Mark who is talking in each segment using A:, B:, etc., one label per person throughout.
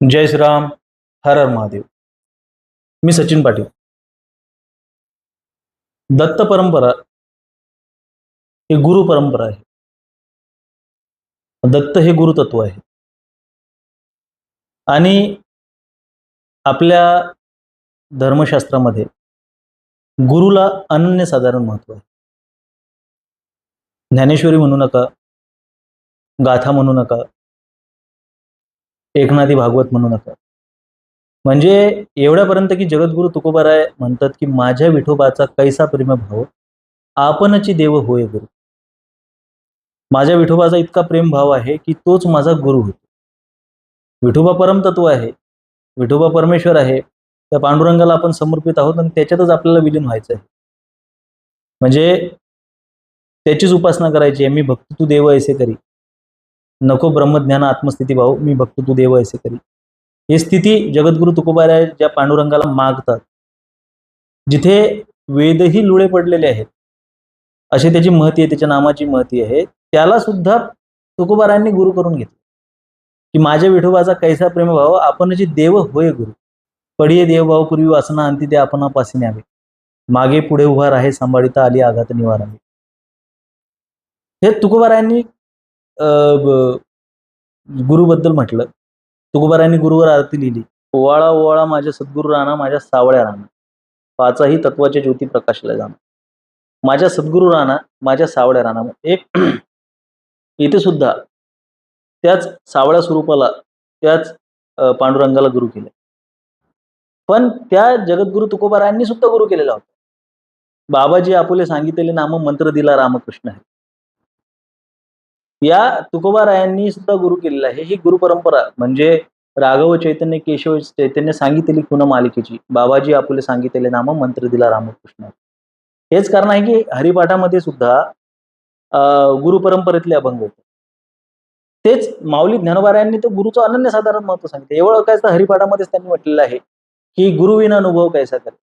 A: जय श्रीराम. हर हर महादेव. मी सचिन पाटील. दत्त परंपरा ही गुरु परंपरा आहे. दत्त हे गुरुतत्व आहे आणि आपल्या धर्मशास्त्रामध्ये गुरुला अनन्यसाधारण महत्व आहे. ज्ञानेश्वरी म्हणू नका, गाथा म्हणू नका, एकनाथी भागवत म्हणू नका, म्हणजे एवढ्यापर्यंत की जगद्गुरु तुकोबाराय म्हणतात की माझ्या विठोबाचा कैसा प्रेम भाव आपणची देव होय गुरु. माझ्या विठोबाचा इतका प्रेम भाव आहे की तोच माझा गुरु होतो. विठोबा परमतत्व आहे, विठोबा परमेश्वर आहे. त्या पांडुरंगाला आपण समर्पित आहोत आणि त्याच्यातच आपल्याला विलीन व्हायचं आहे. म्हणजे त्याचीच उपासना करायची आहे. मी भक्त तू देव ऐसे करी, नको ब्रह्मज्ञान आत्मस्थिती भाऊ, मी भक्त तू देव ऐसे करी. ही स्थिती जगद्गुरु तुकोबाराय ज्या पांडुरंगाला मागतात, जिथे वेदही लुळे पडलेले आहेत अशी त्याची महती आहे, त्याच्या नामाची महती आहे, त्याला सुद्धा तुकोबारायांनी गुरु करून घेतलं की माझ्या विठोबाचा कैसा प्रेम भाव आपण जी देव होय गुरु. पडिये देवभाव पूर्वी वासना अंती ते आपणापासी न्यावे, मागे पुढे उभा राहे सांभाळिता आली आघात निवारावे. हे तुकोबारायांनी गुरुबद्दल म्हटलं. तुकोबारायांनी गुरुवर आरती लिहिली. ओवाळा ओवाळा माझ्या सद्गुरू राणा, माझ्या सावळ्या राणा, पाचाही तत्वाच्या ज्योती प्रकाशला जाणं. माझ्या सद्गुरू राणा, माझ्या सावळ्या राणा. एक इथे सुद्धा त्याच सावळ्या स्वरूपाला, त्याच पांडुरंगाला गुरु केले. पण त्या जगद्गुरु तुकोबारायांनी सुद्धा गुरु केलेला होता. बाबाजी आपुले सांगितलेले नाम मंत्र दिला रामकृष्ण आहे. या तुकोबारायांनी सुद्धा गुरु केलेला आहे. ही गुरु परंपरा म्हणजे राघव चैतन्य केशव चैतन्य सांगितलेली खुन मालिकेची, बाबाजी आपुले सांगितलेले नाम मंत्र दिला रामकृष्ण. हेच कारण आहे की हरिपाठामध्ये सुद्धा गुरु परंपरेतले अभंग होते. तेच माऊली ज्ञानोबारायांनी तर गुरुचं अनन्यसाधारण महत्व सांगितलं. एवढं काय तर हरिपाठामध्येच त्यांनी म्हटलेलं आहे की गुरुविना अनुभव कैसा करे,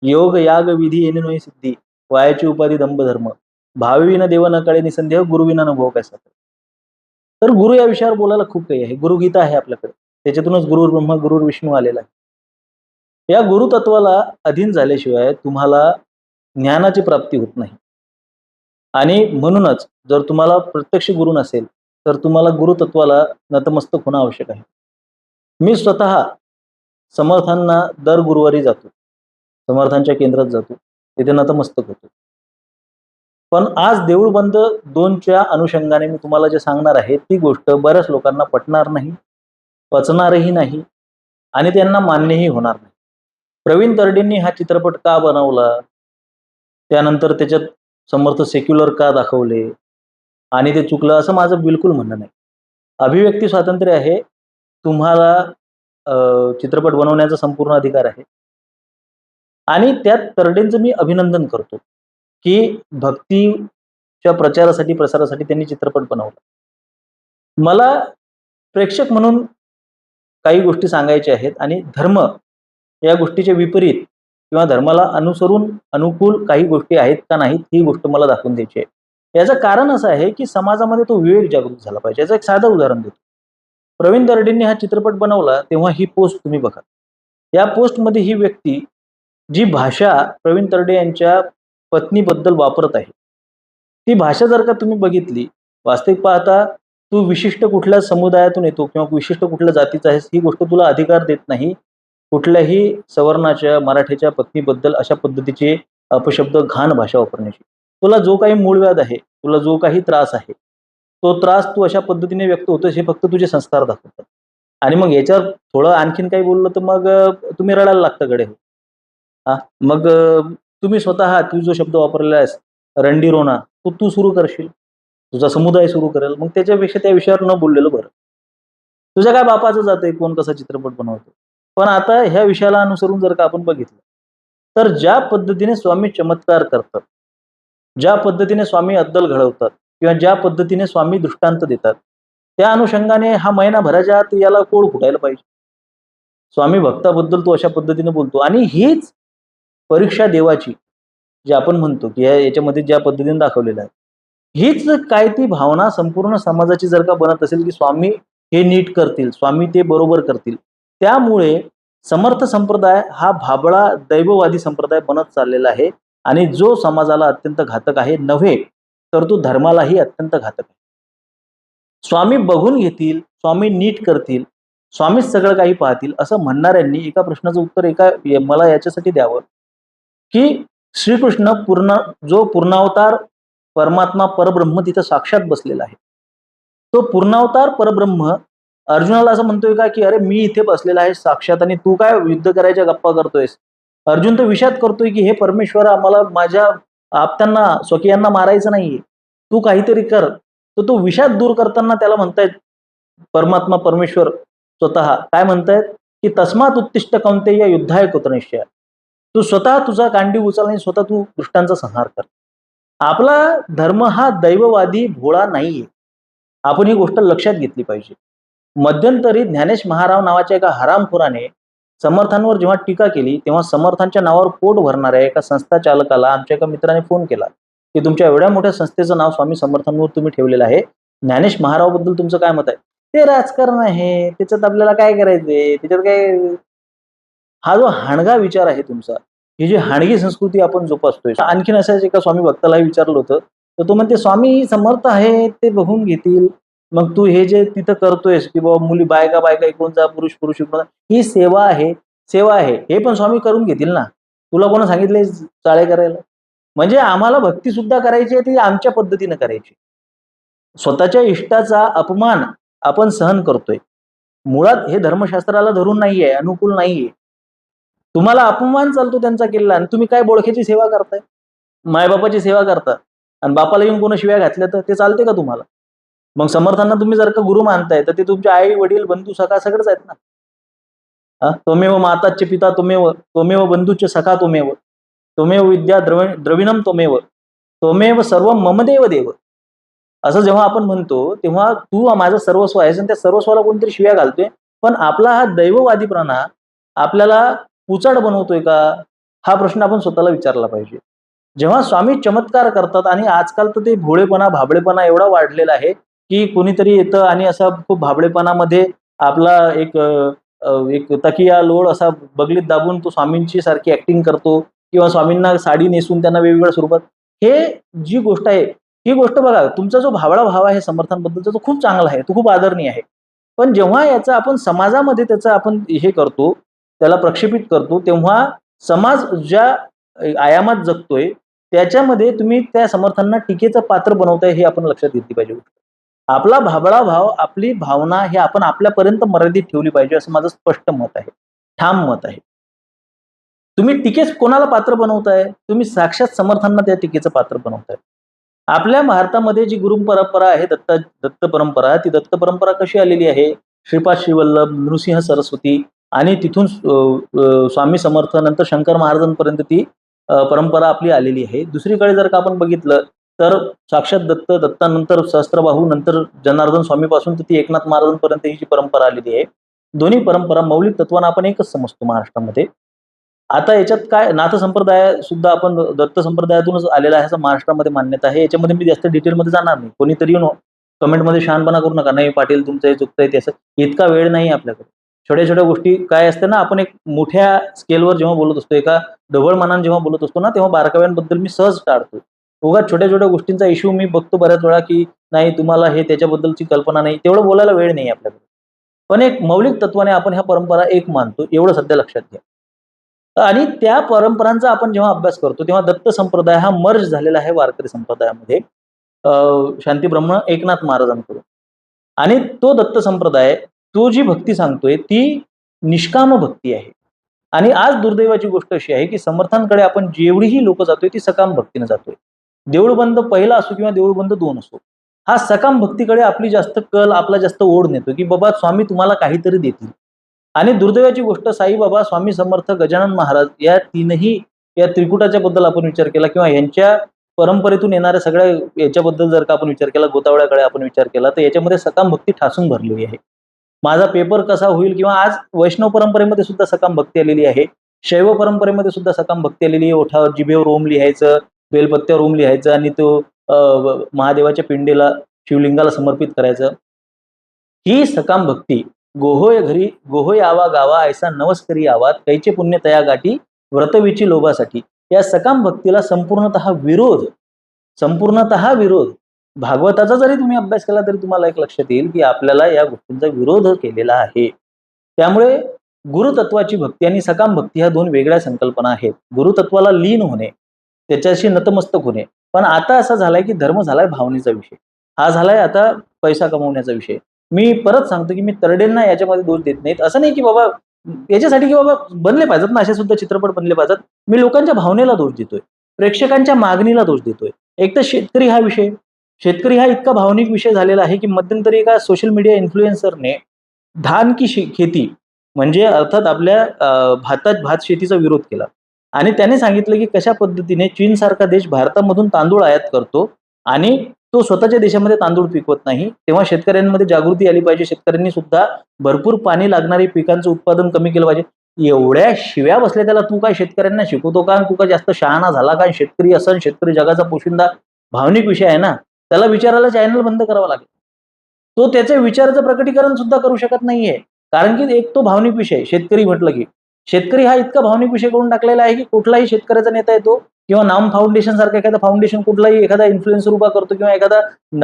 A: योग याग विधी येणे नोई सिद्धी, वायाची उपाधी दंभ धर्म, भावीविना देव न कळे निसंदेह, गुरुविना अनुभव कैसा करे. तर गुरु या विषयावर बोलायला खूप काही आहे. गुरुगीता आहे आपल्याकडे, त्याच्यातूनच गुरुर ब्रह्मा गुरुर विष्णू आलेला आहे. या गुरुतत्वाला अधीन झाल्याशिवाय तुम्हाला ज्ञानाची प्राप्ती होत नाही. आणि म्हणूनच जर तुम्हाला प्रत्यक्ष गुरु नसेल तर तुम्हाला गुरुतत्वाला नतमस्तक होणं आवश्यक आहे. मी स्वतः समर्थांना दर गुरुवारी जातो, समर्थांच्या केंद्रात जातो, तिथे नतमस्तक होतो. पण आज देऊळ बंद 2च्या अनुषंगाने मी तुम्हाला जे सांगणार आहे ती गोष्ट बऱ्याच लोकांना पटणार नाही, पचणारही नाही आणि त्यांना मान्यही होणार नाही. प्रवीण तरडेंनी हा चित्रपट का बनवला, त्यानंतर त्याच्यात समर्थ सेक्युलर का दाखवले आणि ते चुकलं असं माझं बिलकुल म्हणणं नाही. अभिव्यक्ती स्वातंत्र्य आहे, तुम्हाला चित्रपट बनवण्याचा संपूर्ण अधिकार आहे आणि त्यात तरडेंचं मी अभिनंदन करतो की भक्तीच्या प्रचारासाठी प्रसारासाठी त्यांनी चित्रपट बनवला. मला प्रेक्षक म्हणून काही गोष्टी सांगायच्या आहेत आणि धर्म या गोष्टीच्या विपरीत किंवा धर्माला अनुसरून अनुकूल काही गोष्टी आहेत का नाहीत ही गोष्ट मला दाखवून द्यायची आहे. याचं कारण असं आहे की समाजामध्ये तो विवेक जागृत झाला पाहिजे. याचं एक साधं उदाहरण देतो. प्रवीण तरडेंनी हा चित्रपट बनवला तेव्हा ही पोस्ट तुम्ही बघा. या पोस्टमध्ये ही व्यक्ती जी भाषा प्रवीण तरडे यांच्या पत्नीबद्दल वापरत आहे, ती भाषा जर का तुम्ही बघितली, वास्तविक पाहता तू विशिष्ट कुठल्या समुदायातून येतो किंवा विशिष्ट कुठल्या जातीचा आहेस ही गोष्ट तुला अधिकार देत नाही कुठल्याही सवर्णाच्या मराठ्याच्या पत्नीबद्दल अशा पद्धतीचे अपशब्द घाण भाषा वापरण्याची. तुला जो काही मूळव्याध आहे, तुला जो काही त्रास आहे, तो त्रास तू अशा पद्धतीने व्यक्त होतोस हे फक्त तुझे संस्कार दाखवतात. आणि मग याच्यावर थोडं आणखीन काही बोललं तर मग तुम्ही रडायला लागता गडे हो. मग तुम्ही स्वतः तू जो शब्द वापरलेला आहेस रंडीरोना, तो तू सुरू करशील, तुझा समुदाय सुरू करेल. मग त्याच्यापेक्षा त्या विषयावर न बोललेलं बरं. तुझ्या काय बापाचं जातंय कोण कसा चित्रपट बनवतो. पण आता ह्या विषयाला अनुसरून जर का आपण बघितलं तर ज्या पद्धतीने स्वामी चमत्कार करतात, ज्या पद्धतीने स्वामी अद्दल घडवतात किंवा ज्या पद्धतीने स्वामी दृष्टांत देतात, त्या अनुषंगाने हा महिनाभराच्या आत याला कोड फुटायला पाहिजे. स्वामी भक्ताबद्दल तो अशा पद्धतीने बोलतो आणि हीच परीक्षा देवाची जे आपण म्हणतो की याच्यामध्ये ज्या पद्धतीने दाखवलेलं आहे, हीच काय ती भावना संपूर्ण समाजाची जर का बनत असेल की स्वामी हे नीट करतील, स्वामी ते बरोबर करतील. त्यामुळे समर्थ संप्रदाय हा भाबळा दैववादी संप्रदाय बनत चाललेला आहे आणि जो समाजाला अत्यंत घातक आहे नव्हे, तर तो धर्मालाही अत्यंत घातक आहे. स्वामी बघून घेतील, स्वामी नीट करतील, स्वामीच सगळं काही पाहतील असं म्हणणाऱ्यांनी एका प्रश्नाचं उत्तर मला याच्यासाठी द्यावं, की श्रीकृष्ण जो पूर्णावतार परमात्मा परब्रह्म तिथं साक्षात बसलेला आहे. तो पूर्णावतार परब्रह्म अर्जुनाला असं म्हणतोय का, की अरे मी इथे बसलेला आहे साक्षात आणि तू काय युद्ध करायच्या गप्पा करतोयस? अर्जुन तर विषाद करतोय, की हे परमेश्वर आम्हाला माझ्या आप्तांना स्वकीयांना मारायचं नाहीये. तू काहीतरी कर. तर तो विषाद दूर करताना त्याला म्हणतायत परमात्मा परमेश्वर स्वतः काय म्हणतायत, की तस्मात उत्तिष्ठ कौंतेय युद्धाय कृतनिश्चय. तू स्वतः तुझा गांडी उचल आणि स्वतः तू दुष्टांचा संहार कर. आपला धर्म हा दैववादी भोळा नाहीये. आपण ही गोष्ट लक्षात घेतली पाहिजे. मध्यंतरी ज्ञानेश महाराव नावाच्या एका हरामखोराने समर्थांवर जेव्हा टीका केली, तेव्हा समर्थांच्या नावावर पोट भरणाऱ्या एका संस्था चालकाला आमच्या एका मित्राने फोन केला, की तुमच्या एवढ्या मोठ्या संस्थेचं नाव स्वामी समर्थांवर तुम्ही ठेवलेलं आहे. ज्ञानेश महारावबद्दल तुमचं काय मत आहे? ते राजकारण आहे, त्याच्यात आपल्याला काय करायचंय, त्याच्यात काय. हा जो हाणगा विचार आहे तुमचा, ही जी हाणगी संस्कृती आपण जोपासतोय. आणखीन असाच एका स्वामी भक्तालाही विचारलं होतं, तर तो म्हणते स्वामी समर्थ आहे, ते बघून घेतील. मग तू हे जे तिथं करतोयस, की बाबा मुली बायका बायका इकडून जा, पुरुष पुरुष इकडून जा, ही सेवा आहे, सेवा आहे. हे पण स्वामी करून घेतील ना. तुला कोण सांगितलंय चाळे करायला? म्हणजे आम्हाला भक्ती सुद्धा करायची आहे, ती आमच्या पद्धतीनं करायची. स्वतःच्या इष्टाचा अपमान आपण सहन करतोय. मुळात हे धर्मशास्त्राला धरून नाहीये, अनुकूल नाहीये. तुम्हाला अपमान चालतो त्यांचा केलेला आणि तुम्ही काय बोळख्याची सेवा करताय? मायबापाची सेवा करता आणि बापाला येऊन कोणा शिव्या घातल्या तर ते चालते का तुम्हाला? मग समर्थांना तुम्ही जर का गुरु मानताय तर ते तुमचे आई वडील बंधू सखा सगळेच आहेत ना. त्वमेव माताच्च पिता त्वमेव, त्वमेव बंधूच्च सखा त्वमेव, त्वमेव विद्या द्रविणम त्वमेव, त्वमेव सर्व मम देव देव. असं जेव्हा आपण म्हणतो तेव्हा तू माझं सर्वस्व आहेस आणि त्या सर्वस्वाला कोणतरी शिव्या घालतोय. पण आपला हा दैववादीपणा आपल्याला पुचाड बनवतोय का? हा प्रश्न आपण स्वतःला विचारला पाहिजे. जेव्हा स्वामी चमत्कार करतात आणि आजकाल तर ते भोळेपणा भाबडेपणा एवढा वाढलेला आहे, की कोणीतरी येतं आणि असा खूप भाबडेपणामध्ये आपला एक तकिया लोड असा बगलीत दाबून तो स्वामींची सारखी ऍक्टिंग करतो किंवा स्वामींना साडी नेसून त्यांना वेगवेगळ्या स्वरूपात. हे जी गोष्ट आहे, ही गोष्ट बघा, तुमचा जो भावळा भाव आहे समर्थांबद्दलचा तो खूप चांगला आहे, तो खूप आदरणीय आहे. पण जेव्हा याचा आपण समाजामध्ये त्याचं आपण हे करतो, त्याला प्रक्षेपित करतो, तेव्हा समाज ज्या आयामात जगतोय त्याच्यामध्ये तुम्ही त्या समर्थांना टीकेचं पात्र बनवताय हे आपण लक्षात घेतली पाहिजे. आपला भाबळा भाव, आपली भावना हे आपण आपल्यापर्यंत मर्यादित ठेवली पाहिजे असं माझं स्पष्ट मत आहे, ठाम मत आहे. तुम्ही टीकेस कोणाला पात्र बनवताय? तुम्ही साक्षात समर्थांना त्या टीकेचं पात्र बनवताय. आपल्या भारतामध्ये जी गुरु परंपरा आहे, दत्त परंपरा, ती दत्त परंपरा कशी आलेली आहे? श्रीपाद श्रीवल्लभ, नृसिंह सरस्वती आणि तिथून स्वामी समर्थ नंतर शंकर महाराजांपर्यंत ती परंपरा आपली आलेली आहे. दुसरीकडे जर का आपण बघितलं तर साक्षात दत्तानंतर सहस्त्रबाहू, नंतर जनार्दन स्वामीपासून तर ती एकनाथ महाराजांपर्यंत ही जी परंपरा आलेली आहे. दोन्ही परंपरा मौलिक तत्वानं आपण एकच समजतो महाराष्ट्रामध्ये. आता याच्यात काय, नाथ संप्रदाय सुद्धा आपण दत्त संप्रदायातूनच आलेला आहे असं महाराष्ट्रामध्ये मान्यता आहे. याच्यामध्ये मी जास्त डिटेलमध्ये जाणार नाही. कोणीतरी येऊन कमेंटमध्ये शहाणपणा करू नका, नाही पाटील तुमचं हे चुकतंय ते असं. इतका वेळ नाही आपल्याकडे. छोट्या छोट्या गोष्टी काय असते ना, आपण एक मोठ्या स्केलवर जेव्हा बोलत असतो, एका ढवळ मनाने जेव्हा बोलत असतो ना, तेव्हा बारकाव्यांबद्दल मी सहज टाळतो. उगाच छोट्या छोट्या गोष्टींचा इश्यू मी बघतो बऱ्याच वेळा, की नाही तुम्हाला हे त्याच्याबद्दलची कल्पना नाही, तेवढं बोलायला वेळ नाही आपल्याकडे. पण एक मौलिक तत्वाने आपण ह्या परंपरा एक मानतो, एवढं सध्या लक्षात घ्या. आणि त्या परंपरांचा आपण जेव्हा अभ्यास करतो तेव्हा दत्त संप्रदाय हा मर्ज झालेला आहे वारकरी संप्रदायामध्ये, शांतीब्रह्म एकनाथ महाराजांकडून. आणि तो दत्त संप्रदाय, तो जी भक्ती सांगतोय ती निष्काम भक्ती आहे. आणि आज दुर्दैवाची गोष्ट अशी आहे की समर्थांकडे आपण जेवढीही लोक जातोय ती सकाम भक्तीने जातोय. देऊळबंद पहिला असो किंवा देऊळबंद 2 असो, हा सकाम भक्तीकडे आपली जास्त कल, आपला जास्त ओढ नेतो, की बाबा स्वामी तुम्हाला काहीतरी देतील. आणि दुर्दैवाची गोष्ट, साईबाबा, स्वामी समर्थ, गजानन महाराज या तीनही या त्रिकुटाच्या बद्दल आपण विचार केला किंवा यांच्या परंपरेतून येणाऱ्या सगळ्या याच्याबद्दल जर का आपण विचार केला, गोतावळ्याकडे आपण विचार केला, तर याच्यामध्ये सकाम भक्ती ठासून भरलेली आहे. माझा पेपर कसा होईल, किंवा आज वैष्णव परंपरेमध्ये सुद्धा सकाम भक्ती आलेली आहे, शैव परंपरेमध्ये सुद्धा सकाम भक्ती आलेली आहे. ओठावर जिभेवर ओम लिहायचं, बेलपत्त्यावर ओम लिहायचं आणि तो महादेवाच्या पिंडीला, शिवलिंगाला समर्पित करायचं. ही सकाम भक्ती. गोहोय घरी गोहोय आवा गावा ऐसा नवस करी आवात कैचे पुण्य तया गाठी व्रतवीची लोभासाठी. या सकाम भक्तीला संपूर्णतः विरोध भागवताचा जरी तुम्ही अभ्यास केला तरी तुम्हाला एक लक्षात येईल की आपल्याला या गोष्टींचा विरोध केलेला आहे. त्यामुळे गुरुतत्वाची भक्ती आणि सकाम भक्ती ह्या दोन वेगळ्या संकल्पना आहेत. गुरुतत्वाला लीन होणे, त्याच्याशी नतमस्तक होणे. पण आता असा झालाय की धर्म झालाय भावनेचा विषय. हा झालाय आता पैसा कमवण्याचा विषय. मी परत सांगतो की मी तरडेंना याच्यामध्ये दोष देत नाहीत. असं नाही की बाबा याच्यासाठी की बाबा बनले पाहिजेत ना, असे सुद्धा चित्रपट बनले पाहिजेत. मी लोकांच्या भावनेला दोष देतोय. प्रेक्षकांच्या मागणीला दोष देतोय. एक तर शेतकरी हा इतका भावनिक विषय झालेला आहे की मध्यंतरी एका सोशल मीडिया इन्फ्लुएन्सरने धान की खेती म्हणजे अर्थात आपल्या भात शेतीचा विरोध केला आणि त्याने सांगितलं की कशा पद्धतीने चीन सारखा देश भारतामधून तांदूळ आयात करतो आणि तो स्वतःच्या देशामध्ये तांदूळ पिकवत नाही. तेव्हा शेतकऱ्यांमध्ये जागृती आली पाहिजे. शेतकऱ्यांनी सुद्धा भरपूर पाणी लागणारी पिकांचं उत्पादन कमी केलं पाहिजे. एवढ्या शिव्या बसल्या त्याला, तू काय शेतकऱ्यांना शिकवतो का? तू का जास्त शहाणा झाला का? शेतकरी असन, शेतकरी जगाचा पोशिंदा, भावनिक विषय आहे ना. त्याला विचारायला चॅनल बंद करावा लागेल. तो त्याच्या विचाराचं प्रकटीकरण सुद्धा करू शकत नाहीये. कारण की एक तो भावनिक विषय शेतकरी म्हटलं की शेतकरी हा इतका भावनिक विषय करून टाकलेला आहे की कुठलाही शेतकऱ्याचा नेता येतो किंवा नाम फाउंडेशन सारखं एखादा फाउंडेशन कुठलाही एखादा इन्फ्लुएन्सर उभा करतो किंवा एखादा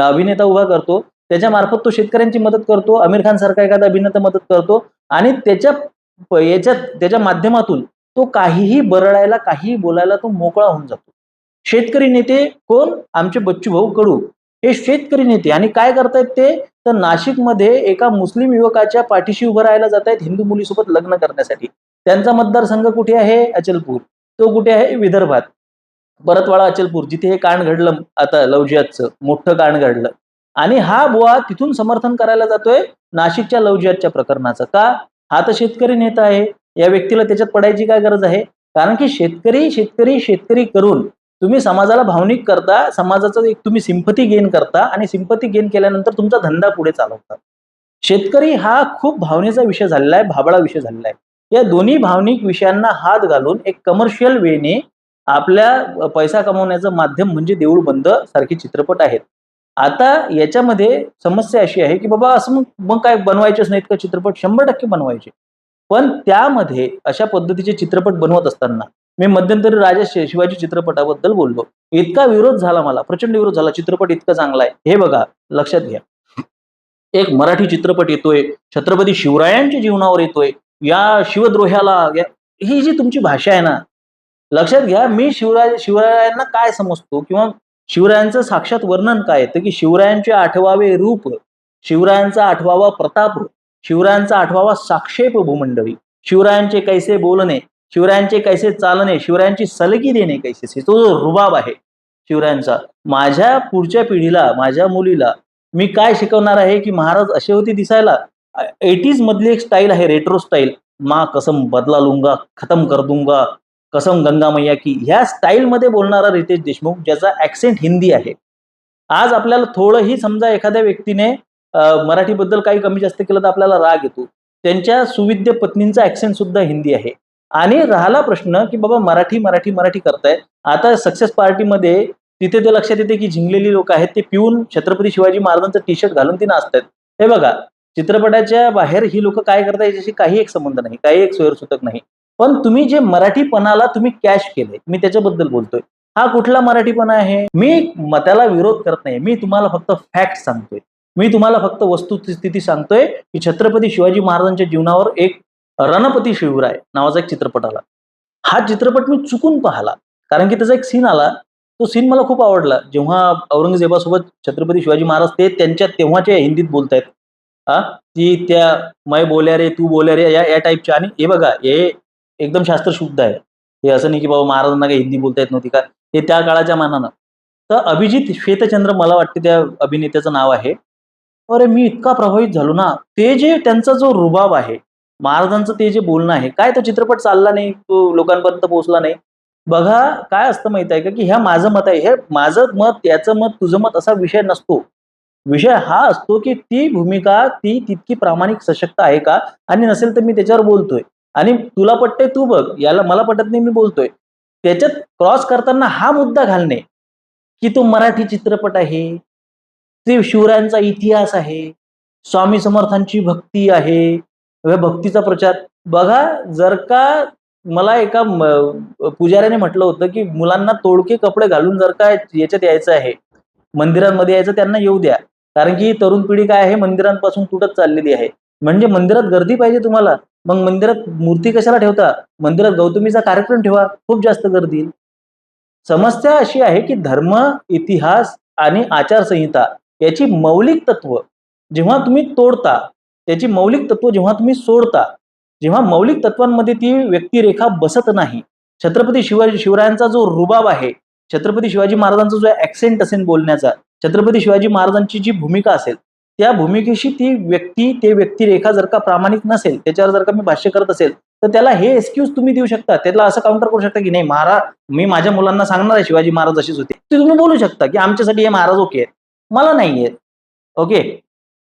A: अभिनेता उभा करतो. त्याच्या मार्फत तो शेतकऱ्यांची मदत करतो. आमिर खान सारखा एखादा अभिनेता मदत करतो आणि त्याच्या माध्यमातून तो काहीही बरळायला, काहीही बोलायला तो मोकळा होऊन जातो. शेतकरी नेते कोण? आमचे बच्चूभाऊ कडू हे शेतकरी नेते. आणि काय करतायत ते? तर नाशिकमध्ये एका मुस्लिम युवकाच्या पाठीशी उभं राहायला जात आहेत हिंदू मुलीसोबत लग्न करण्यासाठी. त्यांचा मतदारसंघ कुठे आहे? अचलपूर. तो कुठे आहे? विदर्भात. परतवाडा, अचलपूर, जिथे हे कांड घडलं आता लव्ह जिहादचं मोठं कांड घडलं. आणि हा बुवा तिथून समर्थन करायला जातोय नाशिकच्या लव्ह जिहादच्या प्रकरणाचं. का? हा तर शेतकरी नेता आहे. या व्यक्तीला त्याच्यात पडायची काय गरज आहे? कारण की शेतकरी करून तुम्ही समाजाला भावनिक करता, समाजाचं एक तुम्ही सिंपथी गेन करता आणि सिंपथी गेन केल्यानंतर तुमचा धंदा पुढे चालवता. शेतकरी हा खूप भावनेचा विषय झालेला आहे, भाबडा विषय झालेला आहे. या दोन्ही भावनिक विषयांना हात घालून एक कमर्शियल वेने आपल्या पैसा कमवण्याचं माध्यम म्हणजे देऊळ बंद सारखे चित्रपट आहेत. आता याच्यामध्ये समस्या अशी आहे की बाबा असं मग काय बनवायचेच नाहीत का चित्रपट? 100% बनवायचे. पण त्यामध्ये अशा पद्धतीचे चित्रपट बनवत असताना मी मध्यंतरी राजा शिवाजी चित्रपटाबद्दल बोललो. इतका विरोध झाला मला, प्रचंड विरोध झाला. चित्रपट इतका चांगला आहे. हे बघा, लक्षात घ्या. एक मराठी चित्रपट येतोय, छत्रपती शिवरायांच्या जीवनावर येतोय. या शिवद्रोह्याला ही जी तुमची भाषा आहे ना, लक्षात घ्या. मी शिवरायांना काय समजतो किंवा शिवरायांचं साक्षात वर्णन काय येतं की शिवरायांचे 8वावे रूप, शिवरायांचा 8वावा प्रताप, शिवरायांचा 8वावा साक्षेप भूमंडळी, शिवरायांचे कैसे बोलणे, शिवरायांचे कैसे चालणे, शिवरायांची सलगी देणे कैसे, तो जो रुबाब आहे शिवरायांचा. माझ्या पुढच्या पिढीला, माझ्या मुलीला मी काय शिकवणार आहे की महाराज असे होते दिसायला. 80s मधली एक स्टाईल आहे, रेट्रो स्टाईल. माँ कसम बदला लूंगा, खतम कर दूंगा, कसम गंगा मैया की, ह्या स्टाईलमध्ये बोलणारा रितेश देशमुख, ज्याचा ऍक्सेंट हिंदी आहे. आज आपल्याला थोडंही समजा एखाद्या व्यक्तीने मराठीबद्दल काही कमी जास्त केलं तर आपल्याला राग येतो. त्यांच्या सुविद्य पत्नींचा ऍक्सेंट सुद्धा हिंदी आहे. आणि राहिला प्रश्न की बाबा मराठी मराठी मराठी करताय. आता सक्सेस पार्टीमध्ये तिथे ते लक्षात येते की झिंगलेली लोक आहेत ते पिऊन छत्रपती शिवाजी महाराजांचं टी शर्ट घालून ती नाचतात. हे बघा, चित्रपटाच्या बाहेर ही लोक काय करतात याच्याशी काही एक संबंध नाही, काही एक सोयरसूतक नाही. पण तुम्ही जे मराठीपणाला तुम्ही कॅश केले, मी त्याच्याबद्दल बोलतोय. हा कुठला मराठीपणा आहे? मी त्याला विरोध करत नाही. मी तुम्हाला फक्त फॅक्ट सांगतोय. मी तुम्हाला फक्त वस्तुस्थिती सांगतोय की छत्रपती शिवाजी महाराजांच्या जीवनावर एक रणपती शिवराय नावाचा एक चित्रपट आला. हा चित्रपट मी चुकून पाहिला. कारण की त्याचा एक सीन आला. तो सीन मला खूप आवडला. जेव्हा औरंगजेबासोबत छत्रपती शिवाजी महाराज ते त्यांच्या तेव्हाच्या हिंदीत बोलतायत. ती त्या "मैं बोल्या रे, तू बोल्या रे" या टाईपच्या. आणि हे बघा, हे एकदम शास्त्रशुद्ध आहे. हे असं नाही की बाबा महाराजांना काही हिंदी बोलता येत नव्हती का? हे त्या काळाच्या मानानं. तर अभिजित श्वेतचंद्र मला वाटते त्या अभिनेत्याचं नाव आहे. अरे मी इतका प्रभावित झालो ना. ते जे त्यांचा जो रुबाब आहे, महाराजांचं ते जे बोलणं आहे, काय तो चित्रपट चालला नाही, तो लोकांपर्यंत पोहोचला नाही. बघा काय असतं माहित आहे का, की ह्या माझं मत आहे. हे माझं मत, त्याचं मत, तुझं मत असा विषय नसतो. विषय हा असतो की ती भूमिका ती तितकी प्रामाणिक सशक्त आहे का? आणि नसेल तर मी त्याच्यावर बोलतोय. आणि तुला पटतंय तू बघ, याला मला पटत नाही मी बोलतोय. त्याच्यात क्रॉस करताना हा मुद्दा घालणे की तो मराठी चित्रपट आहे, ते शिवरायांचा इतिहास आहे, स्वामी समर्थांची भक्ती आहे, भक्तीचा प्रचार बघा. जर का मला एका पुजाऱ्याने म्हटलं होतं, की मुलांना तोडके कपडे घालून जर का याच्यात यायचं आहे, मंदिरांमध्ये यायचं, त्यांना येऊ द्या. कारण की तरुण पिढी काय आहे, मंदिरांपासून तुटत चाललेली आहे. म्हणजे मंदिरात गर्दी पाहिजे तुम्हाला, मग मंदिरात मूर्ती कशाला ठेवता? मंदिरात गौतमीचा कार्यक्रम ठेवा, खूप जास्त गर्दी येईल. समस्या अशी आहे, की धर्म, इतिहास आणि आचारसंहिता याची मौलिक तत्व जेव्हा तुम्ही तोडता, त्याची मौलिक तत्व जेव्हा तुम्ही सोडता, जेव्हा मौलिक तत्वांमध्ये ती व्यक्तिरेखा बसत नाही, छत्रपती शिवरायांचा जो रुबाब आहे, छत्रपती शिवाजी महाराजांचा जो ॲक्सेंट असेल बोलण्याचा, छत्रपती शिवाजी महाराजांची जी भूमिका असेल, त्या भूमिकेशी ते व्यक्तिरेखा जर का प्रामाणिक नसेल, त्याच्यावर जर का मी भाष्य करत असेल, तर त्याला हे एक्सक्यूज तुम्ही देऊ शकता. त्याला असं काउंटर करू शकता, की नाही मी माझ्या मुलांना सांगणार आहे शिवाजी महाराज असेच होते. ते तुम्ही बोलू शकता, की आमच्यासाठी हे महाराज ओके आहेत. मला नाही आहेत. ओके.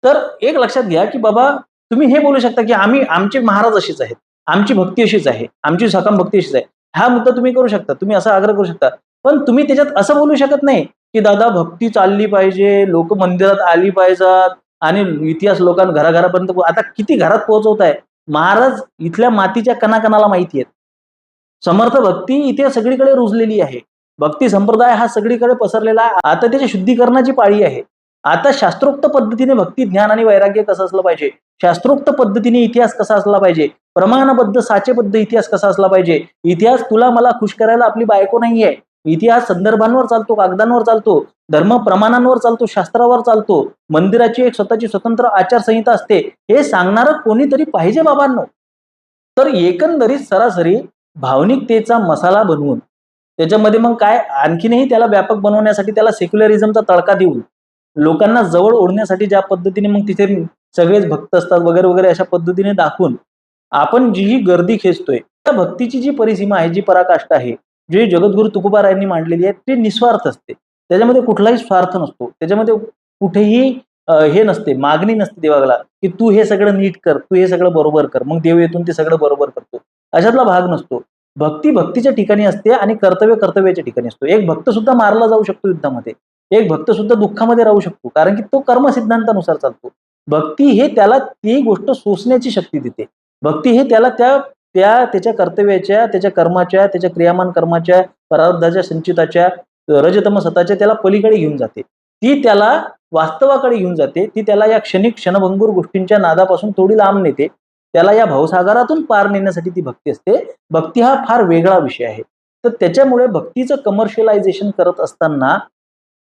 A: तर एक लक्षात घ्या, की बाबा तुम्ही हे बोलू शकता, की आमचे महाराज असेच आहेत. आमची भक्ती अशीच आहे. आमची सकाम भक्ती अशीच आहे. हा मुद्दा तुम्ही करू शकता. तुम्ही असा आग्रह करू शकता. पण तुम्ही त्याच्यात असं बोलू शकत नाही, की दादा भक्ती चालली पाहिजे, लोक मंदिरात आली पाहिजेत आणि इतिहास लोकांना घराघरापर्यंत आता किती घरात पोहोचवताय. महाराज इथल्या मातीच्या कणाकणाला माहिती आहेत. समर्थ भक्ती इथे सगळीकडे रुजलेली आहे. भक्ती संप्रदाय हा सगळीकडे पसरलेला आहे. आता त्याच्या शुद्धीकरणाची पाळी आहे. आता शास्त्रोक्त पद्धतीने भक्ती, ज्ञान आणि वैराग्य कसं असलं पाहिजे, शास्त्रोक्त पद्धतीने इतिहास कसा असला पाहिजे, प्रमाणबद्ध साचेबद्ध इतिहास कसा असला पाहिजे. इतिहास तुला मला खुश करायला आपली बायको नाहीये. इतिहास संदर्भांवर चालतो, कागदांवर चालतो, धर्म प्रमाणांवर चालतो, शास्त्रावर चालतो. मंदिराची एक स्वतःची स्वतंत्र आचारसंहिता असते. हे सांगणारं कोणीतरी पाहिजे बाबांनो. तर एकंदरीत सरासरी भावनिकतेचा मसाला बनवून त्याच्यामध्ये मग काय आणखीनही त्याला व्यापक बनवण्यासाठी त्याला सेक्युलरिझमचा तडका देऊन लोकांना जवळ ओढण्यासाठी ज्या पद्धतीने मग तिथे सगळेच भक्त असतात वगैरे वगैरे अशा पद्धतीने दाखवून आपण जी ही गर्दी खेचतोय, त्या भक्तीची जी परिसीमा आहे, जी पराकाष्ठा आहे, जी जगद्गुरु तुकोबारायांनी मांडलेली आहे, ती निस्वार्थ असते. त्याच्यामध्ये कुठलाही स्वार्थ नसतो. त्याच्यामध्ये कुठेही हे नसते, मागणी नसते देवाला, की तू हे सगळं नीट कर, तू हे सगळं बरोबर कर, मग देव येथून ते सगळं बरोबर करतो. अशातला भाग नसतो. भक्ती भक्तीच्या ठिकाणी असते आणि कर्तव्य कर्तव्याच्या ठिकाणी असतो. एक भक्त सुद्धा मारला जाऊ शकतो युद्धामध्ये. एक भक्त सुद्धा दुःखामध्ये राहू शकतो, कारण की तो कर्म सिद्धांतानुसार चालतो. भक्ती हे त्याला ती गोष्ट सोसण्याची शक्ती देते. भक्ती हे त्याला त्याच्या कर्तव्याच्या, त्याच्या कर्माच्या, त्याच्या क्रियामान कर्माच्या, प्रारब्धाच्या, संचिताच्या, रजतम सताच्या त्याला पलीकडे घेऊन जाते. ती त्याला वास्तवाकडे घेऊन जाते. ती त्याला या क्षणिक क्षणभंगूर गोष्टींच्या नादापासून थोडी लांब नेते. त्याला या भवसागरातून पार नेण्यासाठी ती भक्ती असते. भक्ती हा फार वेगळा विषय आहे. तर त्याच्यामुळे भक्तीचं कमर्शियलायझेशन करत असताना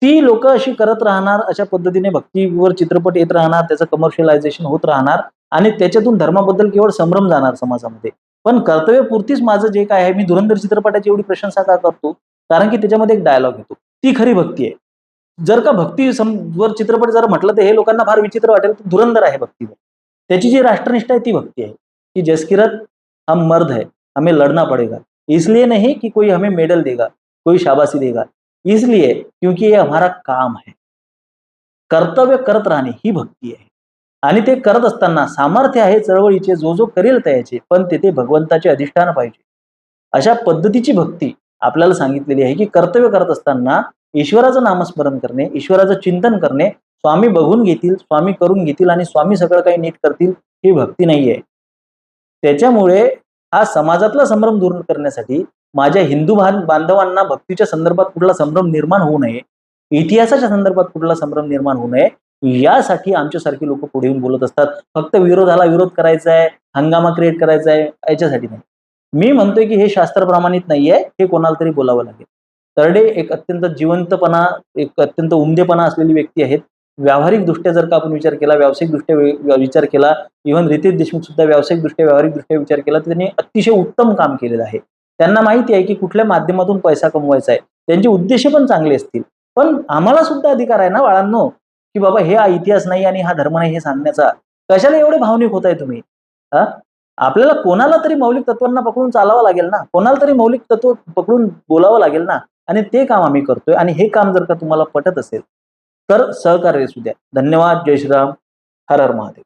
A: ती लोक अशी करत राहणार, अशा पद्धतीने भक्तीवर चित्रपट येत राहणार, त्याचं कमर्शियलायझेशन होत राहणार आणि त्याच्यातून धर्माबद्दल केवळ संभ्रम जाणार समाजामध्ये. पण कर्तव्यपूर्तीच माझं जे काय आहे, मी धुरंधर चित्रपटाची एवढी प्रशंसा का करतो, कारण की त्याच्यामध्ये एक डायलॉग येतो. ती खरी भक्ती आहे. जर का वर चित्रपट जर म्हटलं तर हे लोकांना फार विचित्र वाटेल, तर धुरंधर आहे भक्तीवर. त्याची जी राष्ट्रनिष्ठा आहे ती भक्ती आहे, की जसकिरत हम मर्द है, हमें लढना पडेगा, इसलिए नहीं कि कोई हमें मेडल देगा, कोई शाबाशी देगा, इसलिए क्योंकि ये हमारा काम है. कर्तव्य करत राहणे ही भक्ती आहे. आणि ते करत असताना सामर्थ्य आहे चळवळीचे, जो जो करेल त्याचे, पण तेथे भगवंताचे अधिष्ठान पाहिजे. अशा पद्धतीची भक्ती आपल्याला सांगितलेली आहे, की कर्तव्य करत असताना ईश्वराचं नामस्मरण करणे, ईश्वराचं चिंतन करणे, स्वामी बघून घेतील, स्वामी करून घेतील आणि स्वामी सगळं काही नीट करतील, ही भक्ती नाहीये. त्याच्यामुळे हा समाजातला संभ्रम दूर करण्यासाठी माझ्या हिंदू बांधवांना भक्तीच्या संदर्भात कुठला संभ्रम निर्माण होऊ नये, इतिहासाच्या संदर्भात कुठला संभ्रम निर्माण होऊ नये, यासाठी आमच्यासारखी लोक पुढे येऊन बोलत असतात. फक्त विरोधाला विरोध करायचा आहे, हंगामा क्रिएट करायचा आहे, याच्यासाठी नाही. मी म्हणतोय की हे शास्त्र प्रमाणित नाहीये, हे कोणाला तरी बोलावं लागेल. तरडे एक अत्यंत जिवंतपणा, एक अत्यंत उमदेपणा असलेली व्यक्ती आहेत. व्यावहारिकदृष्ट्या जर का आपण विचार केला, व्यावसायिकदृष्ट्या विचार केला, इव्हन रितेश देशमुख सुद्धा व्यावसायिकदृष्ट्या, व्यावहारिकदृष्ट्या विचार केला, तर त्यांनी अतिशय उत्तम काम केलेलं आहे. त्यांना माहिती आहे की कुठल्या माध्यमातून पैसा कमवायचा आहे. त्यांचे उद्देश पण चांगले असतील. पण आम्हाला सुद्धा अधिकार आहे ना बाळांनो, की बाबा हे इतिहास नाही आणि हा धर्म नाही हे सांगण्याचा. कशाला एवढे भावनिक होताय तुम्ही? आपल्याला कोणाला तरी मौलिक तत्वांना पकडून चालावं लागेल ना, कोणाला तरी मौलिक तत्व पकडून बोलावं लागेल ना, आणि ते काम आम्ही करतोय. आणि हे काम जर का तुम्हाला पटत असेल तर सहकार्य असू द्या. धन्यवाद. जय श्रीराम. हर हर महादेव.